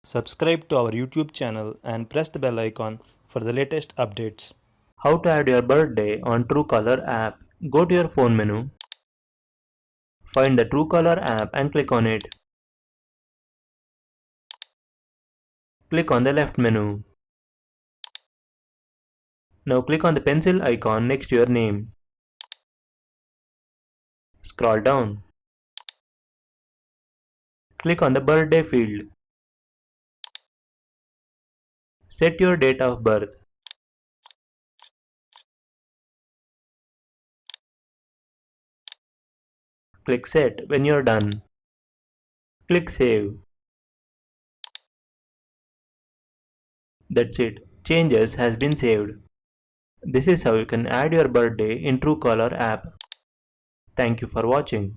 Subscribe to our YouTube channel and press the bell icon for the latest updates. How to add your birthday on Truecaller app. Go to your phone menu, find the Truecaller app and click on it. Click on the left menu. Now click on the pencil icon next to your name. Scroll down. Click on the birthday field. Set your date of birth. Click set when you're done. Click save. That's it. Changes has been saved. This is how you can add your birthday in Truecaller app. Thank you for watching.